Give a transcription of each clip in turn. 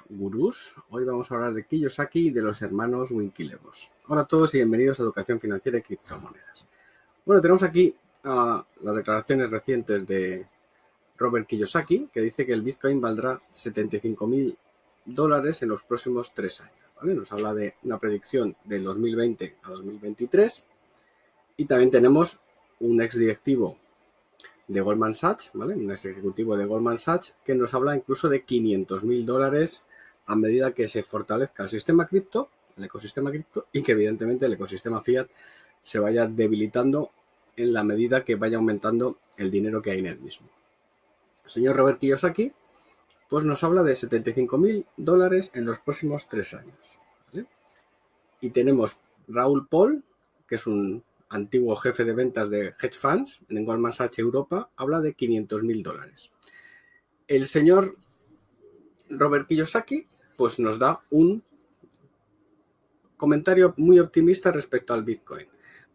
gurús. Hoy vamos a hablar de Kiyosaki y de los hermanos Winklevoss. Hola a todos y bienvenidos a Educación Financiera y Criptomonedas. Bueno, tenemos aquí las declaraciones recientes de Robert Kiyosaki, que dice que el Bitcoin valdrá $75.000 en los próximos 3 años. ¿Vale? Nos habla de una predicción del 2020 a 2023. Y también tenemos un exdirectivo de Goldman Sachs, ¿vale? Un ex ejecutivo de Goldman Sachs que nos habla incluso de $500.000 a medida que se fortalezca el sistema cripto, el ecosistema cripto, y que evidentemente el ecosistema fiat se vaya debilitando en la medida que vaya aumentando el dinero que hay en él mismo. El señor Robert Kiyosaki pues nos habla de $75.000 en los próximos 3 años. ¿Vale? Y tenemos Raúl Paul, que es un antiguo jefe de ventas de hedge funds en Goldman Sachs Europa, habla de $500.000. El señor Robert Kiyosaki pues nos da un comentario muy optimista respecto al Bitcoin.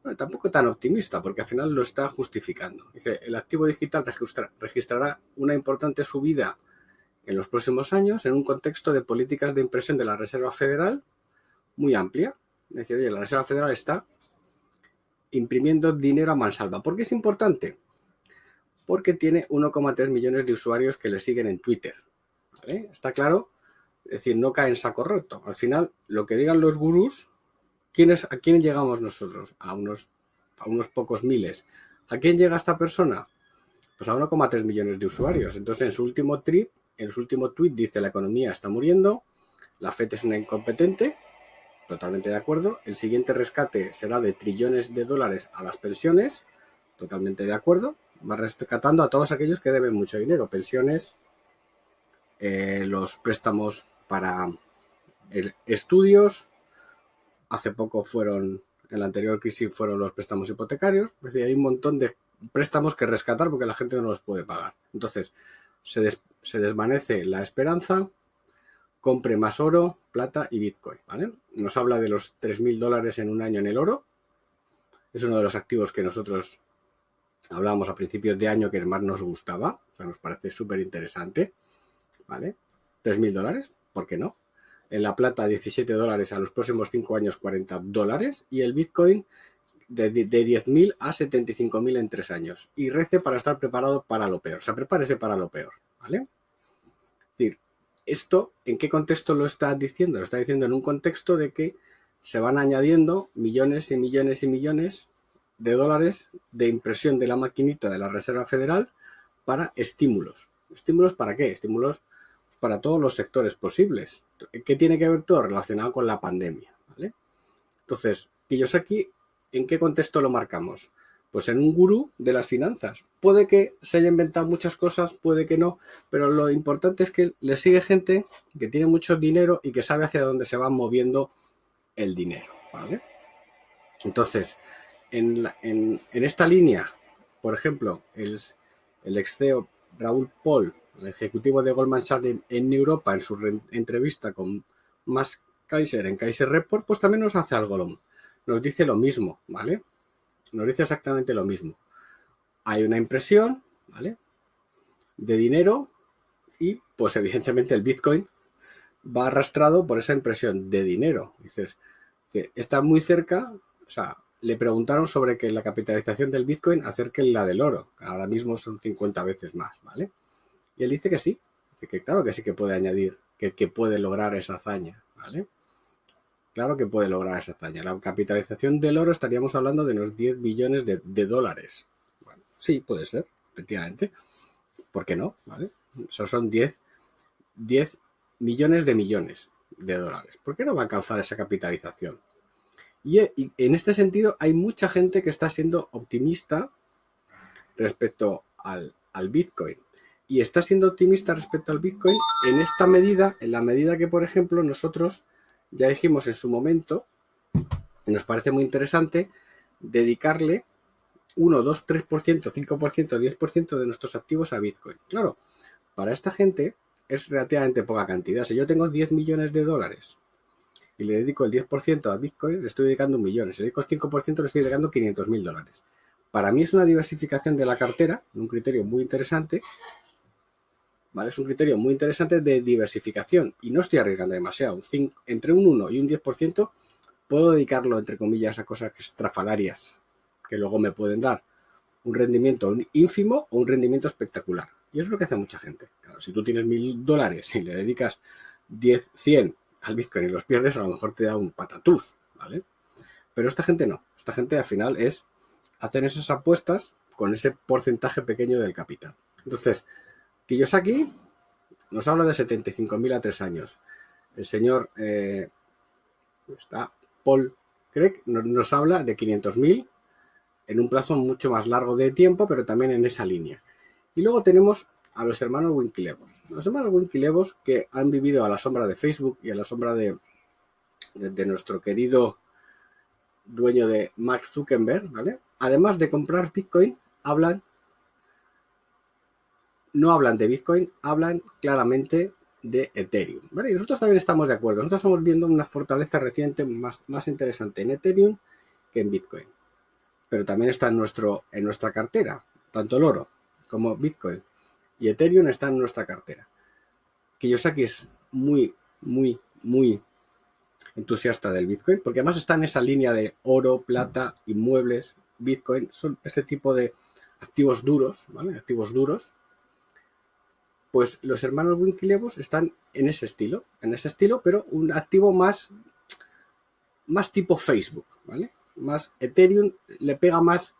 Bueno, tampoco tan optimista, porque al final lo está justificando. Dice, el activo digital registrará una importante subida en los próximos años en un contexto de políticas de impresión de la Reserva Federal muy amplia. Dice, oye, la Reserva Federal está imprimiendo dinero a mansalva. ¿Por qué es importante? Porque tiene 1,3 millones de usuarios que le siguen en Twitter. ¿Vale? Está claro, es decir, no cae en saco roto. Al final, lo que digan los gurús, ¿a quién llegamos nosotros? A unos pocos miles. ¿A quién llega esta persona? Pues a 1,3 millones de usuarios. Entonces, en su último tweet dice: la economía está muriendo, la FED es una incompetente. Totalmente de acuerdo. El siguiente rescate será de trillones de dólares a las pensiones. Totalmente de acuerdo. Va rescatando a todos aquellos que deben mucho dinero. Pensiones, los préstamos para estudios. Hace poco en la anterior crisis fueron los préstamos hipotecarios. Es decir, hay un montón de préstamos que rescatar porque la gente no los puede pagar. Entonces, se desvanece la esperanza. Compre más oro, plata y Bitcoin, ¿vale? Nos habla de los $3.000 en un año en el oro. Es uno de los activos que nosotros hablábamos a principios de año que más nos gustaba. O sea, nos parece súper interesante, ¿vale? $3.000, ¿por qué no? En la plata, $17 a los próximos 5 años, $40. Y el Bitcoin de 10.000 a 75.000 en 3 años. Y rece para estar preparado para lo peor. O sea, prepárese para lo peor, ¿vale? Es decir, ¿esto en qué contexto lo está diciendo? Lo está diciendo en un contexto de que se van añadiendo millones y millones y millones de dólares de impresión de la maquinita de la Reserva Federal para estímulos. ¿Estímulos para qué? Estímulos para todos los sectores posibles. ¿Qué tiene que ver todo? Relacionado con la pandemia, ¿vale? Entonces, Kiyosaki, ¿en qué contexto lo marcamos? Pues en un gurú de las finanzas. Puede que se haya inventado muchas cosas, puede que no, pero lo importante es que le sigue gente que tiene mucho dinero y que sabe hacia dónde se va moviendo el dinero, ¿vale? Entonces, en esta línea, por ejemplo, el ex CEO Raúl Paul, el ejecutivo de Goldman Sachs en Europa, en su entrevista con Max Kaiser en Kaiser Report, pues también nos hace algo, nos dice lo mismo, ¿vale? Nos dice exactamente lo mismo. Hay una impresión, ¿vale?, de dinero y, pues evidentemente, el Bitcoin va arrastrado por esa impresión de dinero. Dices, que está muy cerca, o sea, le preguntaron sobre que la capitalización del Bitcoin acerque la del oro. Ahora mismo son 50 veces más, ¿vale? Y él dice que sí, dice que claro que sí que puede añadir, que puede lograr esa hazaña, ¿vale? Claro que puede lograr esa hazaña. La capitalización del oro estaríamos hablando de unos 10 billones de dólares. Bueno, sí, puede ser, efectivamente. ¿Por qué no? ¿Vale? Eso son 10 millones de dólares. ¿Por qué no va a alcanzar esa capitalización? Y en este sentido hay mucha gente que está siendo optimista respecto al Bitcoin. Y está siendo optimista respecto al Bitcoin en esta medida, en la medida que, por ejemplo, nosotros ya dijimos en su momento, y nos parece muy interesante, dedicarle 1, 2, 3%, 5%, 10% de nuestros activos a Bitcoin. Claro, para esta gente es relativamente poca cantidad. Si yo tengo 10 millones de dólares y le dedico el 10% a Bitcoin, le estoy dedicando 1 millón. Si le dedico el 5%, le estoy dedicando $500.000. Para mí es una diversificación de la cartera, un criterio muy interesante, ¿vale? Es un criterio muy interesante de diversificación y no estoy arriesgando demasiado. Entre un 1 y un 10% puedo dedicarlo, entre comillas, a cosas estrafalarias que luego me pueden dar un rendimiento ínfimo o un rendimiento espectacular. Y eso es lo que hace mucha gente. Claro, si tú tienes $1000 y le dedicas 10, 100 al Bitcoin y los pierdes, a lo mejor te da un patatús, ¿vale? Pero esta gente no. Esta gente al final es hacer esas apuestas con ese porcentaje pequeño del capital. Entonces, Kiyosaki nos habla de 75.000 a 3 años. El señor Paul Craig nos habla de 500.000 en un plazo mucho más largo de tiempo, pero también en esa línea. Y luego tenemos a los hermanos Winklevoss. Los hermanos Winklevoss que han vivido a la sombra de Facebook y a la sombra de nuestro querido dueño de Mark Zuckerberg, ¿vale? Además de comprar Bitcoin, no hablan de Bitcoin, hablan claramente de Ethereum, ¿vale? Y nosotros también estamos de acuerdo. Nosotros estamos viendo una fortaleza reciente más interesante en Ethereum que en Bitcoin. Pero también está en nuestra cartera, tanto el oro como Bitcoin y Ethereum está en nuestra cartera. Kiyosaki es muy, muy, muy entusiasta del Bitcoin, porque además está en esa línea de oro, plata, inmuebles, Bitcoin, son ese tipo de activos duros, ¿vale? Activos duros. Pues los hermanos Winklevoss están en ese estilo, pero un activo más tipo Facebook, ¿vale? Más Ethereum le pega más.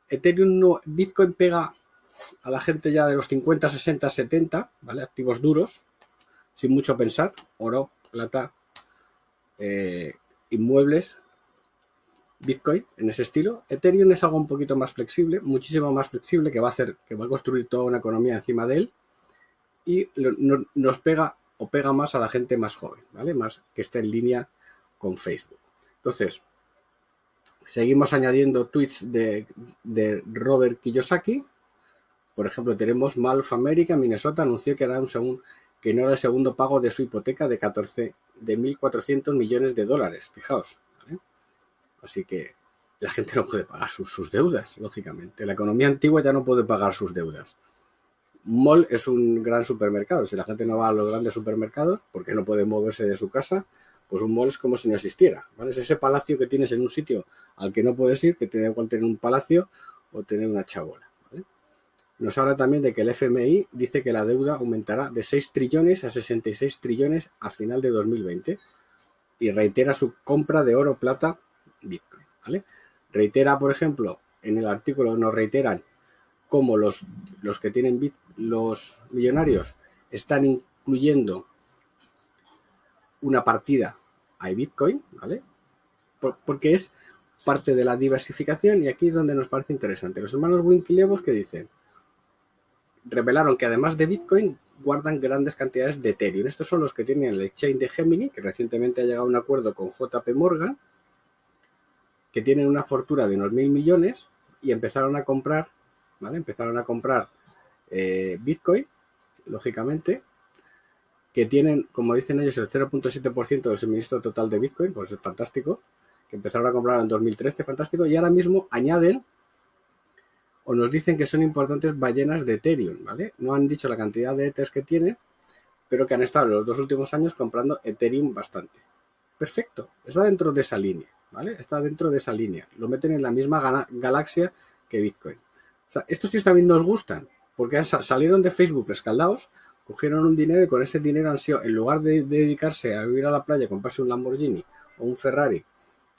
Ethereum no, Bitcoin pega a la gente ya de los 50, 60, 70, ¿vale? Activos duros, sin mucho pensar, oro, plata, inmuebles, Bitcoin, en ese estilo. Ethereum es algo un poquito más flexible, muchísimo más flexible, que va a construir toda una economía encima de él y nos pega o pega más a la gente más joven, ¿vale? Más que esté en línea con Facebook. Entonces, seguimos añadiendo tweets de Robert Kiyosaki. Por ejemplo, tenemos Mall of America, Minnesota, anunció que no era el segundo pago de su hipoteca de 1.400 millones de dólares. Fijaos, ¿vale? Así que la gente no puede pagar sus deudas, lógicamente. La economía antigua ya no puede pagar sus deudas. Mall es un gran supermercado. Si la gente no va a los grandes supermercados porque no puede moverse de su casa, pues un mall es como si no existiera, ¿vale? Es ese palacio que tienes en un sitio al que no puedes ir, que te da igual tener un palacio o tener una chabola, ¿vale? Nos habla también de que el FMI dice que la deuda aumentará de 6 trillones a 66 trillones al final de 2020 y reitera su compra de oro, plata, Bitcoin, ¿vale? Reitera, por ejemplo, en el artículo nos reiteran cómo los que tienen los millonarios están incluyendo una partida a Bitcoin, ¿vale? Porque es parte de la diversificación y aquí es donde nos parece interesante. Los hermanos Winklevoss que dicen, revelaron que además de Bitcoin guardan grandes cantidades de Ethereum. Estos son los que tienen el exchange de Gemini, que recientemente ha llegado a un acuerdo con JP Morgan, que tienen una fortuna de unos 1.000 millones y empezaron a comprar, ¿vale? Empezaron a comprar Bitcoin, lógicamente, que tienen, como dicen ellos, el 0.7% del suministro total de Bitcoin, pues es fantástico, que empezaron a comprar en 2013, fantástico, y ahora mismo añaden o nos dicen que son importantes ballenas de Ethereum, ¿vale? No han dicho la cantidad de Ethers que tienen, pero que han estado en los 2 últimos años comprando Ethereum bastante. Perfecto, está dentro de esa línea, ¿vale? Está dentro de esa línea. Lo meten en la misma galaxia que Bitcoin. O sea, estos tíos también nos gustan, porque salieron de Facebook rescaldados, cogieron un dinero y con ese dinero han sido, en lugar de dedicarse a vivir a la playa, comprarse un Lamborghini o un Ferrari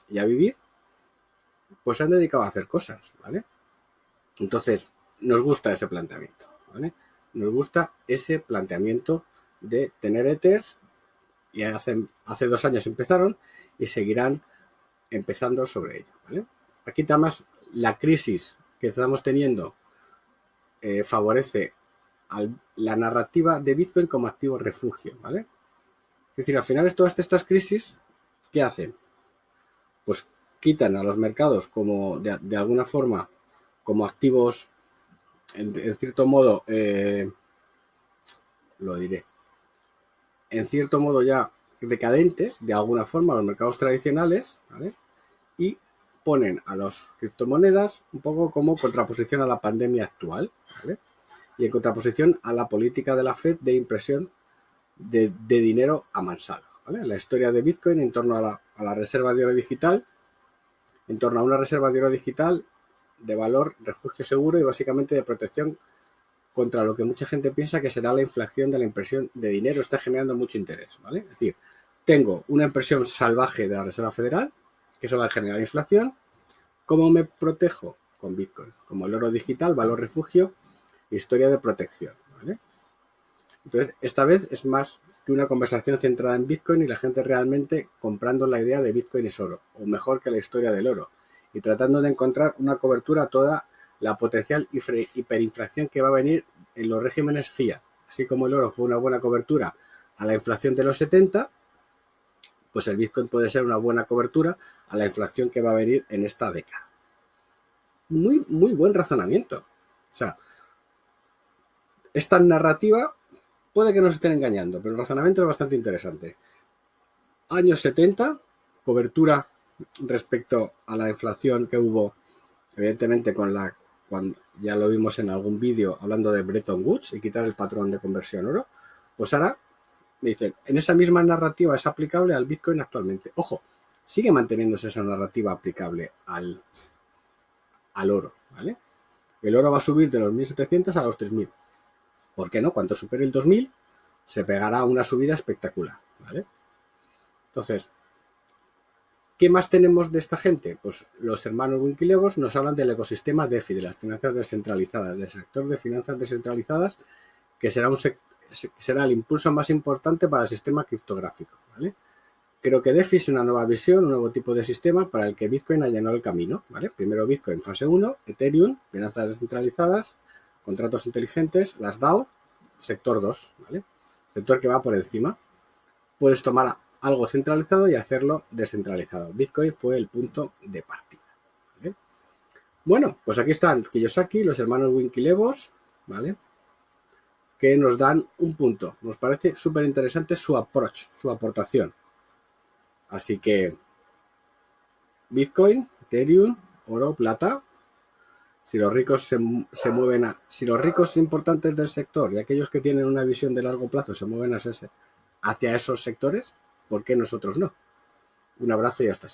y a vivir, pues se han dedicado a hacer cosas, ¿vale? Entonces, nos gusta ese planteamiento, ¿vale? Nos gusta ese planteamiento de tener Ethers y hace 2 años empezaron y seguirán empezando sobre ello, ¿vale? Aquí además la crisis que estamos teniendo favorece la narrativa de Bitcoin como activo refugio, ¿vale? Es decir, al final todas estas crisis, ¿qué hacen? Pues quitan a los mercados como de alguna forma como activos en cierto modo lo diré, en cierto modo ya decadentes de alguna forma los mercados tradicionales, ¿vale? Y ponen a las criptomonedas un poco como contraposición a la pandemia actual, ¿vale? y en contraposición a la política de la Fed de impresión de dinero a mansalva, ¿vale? La historia de Bitcoin en torno a la reserva de oro digital, en torno a una reserva de oro digital de valor, refugio seguro y básicamente de protección contra lo que mucha gente piensa que será la inflación de la impresión de dinero, está generando mucho interés, ¿vale? Es decir, tengo una impresión salvaje de la Reserva Federal, que eso va a generar inflación. ¿Cómo me protejo? Con Bitcoin, como el oro digital, valor refugio, historia de protección, ¿vale? Entonces, esta vez es más que una conversación centrada en Bitcoin y la gente realmente comprando la idea de Bitcoin es oro, o mejor que la historia del oro, y tratando de encontrar una cobertura a toda la potencial hiperinflación que va a venir en los regímenes fiat. Así como el oro fue una buena cobertura a la inflación de los 70, pues el Bitcoin puede ser una buena cobertura a la inflación que va a venir en esta década. Muy, muy buen razonamiento. O sea, esta narrativa puede que nos estén engañando, pero el razonamiento es bastante interesante. Años 70, cobertura respecto a la inflación que hubo, evidentemente cuando ya lo vimos en algún vídeo hablando de Bretton Woods y quitar el patrón de conversión oro, pues ahora me dicen, en esa misma narrativa es aplicable al Bitcoin actualmente. Ojo, sigue manteniéndose esa narrativa aplicable al oro, ¿vale? El oro va a subir de los 1.700 a los 3.000. ¿Por qué no? Cuando supere el 2.000 se pegará una subida espectacular, ¿vale? Entonces, ¿qué más tenemos de esta gente? Pues los hermanos Winklevoss nos hablan del ecosistema DeFi, de las finanzas descentralizadas, del sector de finanzas descentralizadas, que será el impulso más importante para el sistema criptográfico, ¿vale? Creo que DeFi es una nueva visión, un nuevo tipo de sistema para el que Bitcoin allanó el camino, ¿vale? Primero Bitcoin fase 1, Ethereum, finanzas descentralizadas, contratos inteligentes, las DAO, sector 2, ¿vale? Sector que va por encima. Puedes tomar algo centralizado y hacerlo descentralizado. Bitcoin fue el punto de partida, ¿vale? Bueno, pues aquí están Kiyosaki, los hermanos Winklevoss, ¿vale? Que nos dan un punto. Nos parece súper interesante su approach, su aportación. Así que Bitcoin, Ethereum, oro, plata. Si los ricos se mueven si los ricos importantes del sector y aquellos que tienen una visión de largo plazo se mueven hacia esos sectores, ¿por qué nosotros no? Un abrazo y hasta siempre.